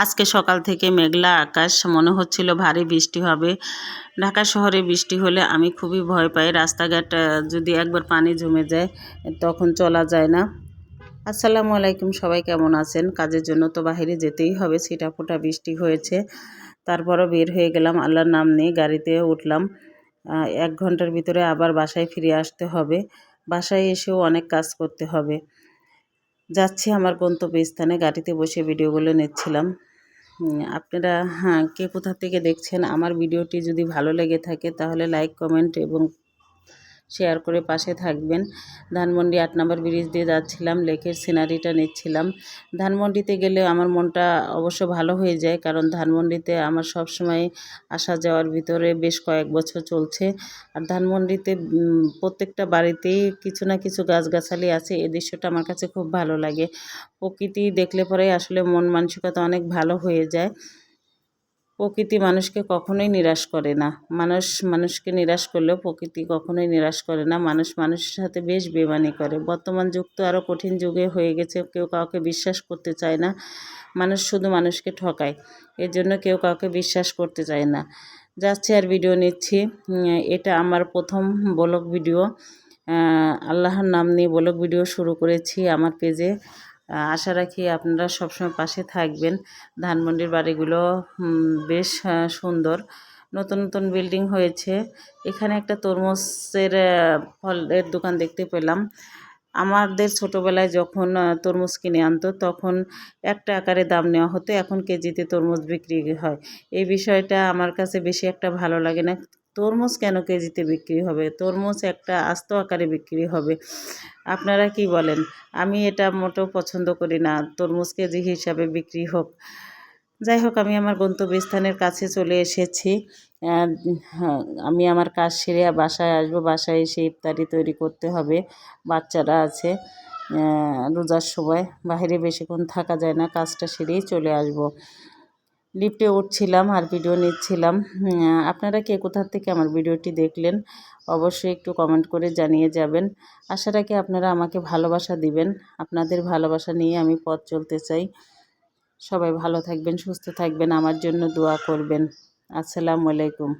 আজকে সকাল থেকে মেঘলা আকাশ, মনে হচ্ছিল ভারী বৃষ্টি হবে। ঢাকা শহরে বৃষ্টি হলে আমি খুবই ভয় পাই। রাস্তাঘাট যদি একবার পানি জমে যায় তখন চলা যায় না। আসসালামু আলাইকুম, সবাই কেমন আছেন? কাজের জন্য তো বাইরে যেতেই হবে, ছিটাফোঁটা বৃষ্টি হয়েছে, তারপরও বের হয়ে গেলাম। আল্লাহর নাম নিয়ে গাড়িতে উঠলাম। 1 ঘন্টার ভিতরে আবার বাসায় ফিরে আসতে হবে। বাসায় এসেও অনেক কাজ করতে হবে। যাচ্ছি আমার গন্তব্যস্থানে, গাড়িতে বসে ভিডিওগুলো নিচ্ছিলাম। আপনারা কে কোথা থেকে দেখছেন? আমার ভিডিওটি যদি ভালো লেগে থাকে তাহলে লাইক, কমেন্ট এবং শেয়ার করে পাশে থাকবেন। ধানমন্ডি 8 নম্বর ব্রিজ দিয়ে যাচ্ছিলাম, লেকের সিনারিটা নিচ্ছিলাম। ধানমন্ডিতে গেলে আমার মনটা অবশ্য ভালো হয়ে যায়, কারণ ধানমন্ডিতে আমার সবসময় আসা যাওয়ার ভিতরে বেশ কয়েক বছর চলছে। আর ধানমন্ডিতে প্রত্যেকটা বাড়িতেই কিছু না কিছু গাছগাছালি আছে। এই দৃশ্যটা আমার কাছে খুব ভালো লাগে। প্রকৃতি দেখলে পরে আসলে মন মানসিকতা অনেক ভালো হয়ে যায়। প্রকৃতি মানুষকে কখনোই নিরাশ করে না। মানুষ মানুষকে নিরাশ করলেও প্রকৃতি কখনোই নিরাশ করে না। মানুষ মানুষের সাথে বেশ বেইমানি করে। বর্তমান যুগ তো আরও কঠিন যুগে হয়ে গেছে। কেউ কাউকে বিশ্বাস করতে চায় না। মানুষ শুধু মানুষকে ঠকায়। এর জন্য কেউ কাউকে বিশ্বাস করতে চায় না। যাচ্ছি আর ভিডিও নিচ্ছি। এটা আমার প্রথম ব্লগ ভিডিও। আল্লাহর নাম নিয়ে ব্লগ ভিডিও শুরু করেছি আমার পেজে। আশা রাখি আপনারা সবসময় পাশে থাকবেন। ধানমন্ডির বাড়িগুলো বেশ সুন্দর। নতুন নতুন বিল্ডিং হয়েছে। এখানে একটা তরমুজের ফলের দোকান দেখতে পেলাম। আমাদের ছোটোবেলায় যখন তরমুজ কিনে আনতো তখন একটা আকারে দাম নেওয়া হতো, এখন কেজিতে তরমুজ বিক্রি হয়। এই বিষয়টা আমার কাছে বেশি একটা ভালো লাগে না। তরমুজ কেন কেজিতে বিক্রি হবে? তরমুজ একটা আস্ত আকারে বিক্রি হবে। আপনারা কি বলেন? আমি এটা মোটেও পছন্দ করি না, তরমুজ কেজি হিসাবে বিক্রি হোক। যাই হোক, আমি আমার গন্তব্যস্থানের কাছে চলে এসেছি। আমি আমার কাজ সেরে বাসায় আসবো। বাসায় এসে ইফতারি তৈরি করতে হবে। বাচ্চারা আছে, রোজার সময় বাইরে বেশিক্ষণ থাকা যায় না, কাজটা সেরেই চলে আসবো। লিফটে উঠছিলাম আর ভিডিও নিচ্ছিলাম। আপনারা কে কোথা থেকে আমার ভিডিওটি দেখলেন অবশ্যই একটু কমেন্ট করে জানিয়ে যাবেন। আশা রাখি আপনারা আমাকে ভালোবাসা দিবেন। আপনাদের ভালোবাসা নিয়ে আমি পথ চলতে চাই। সবাই ভালো থাকবেন, সুস্থ থাকবেন, আমার জন্য দোয়া করবেন। আসসালামু আলাইকুম।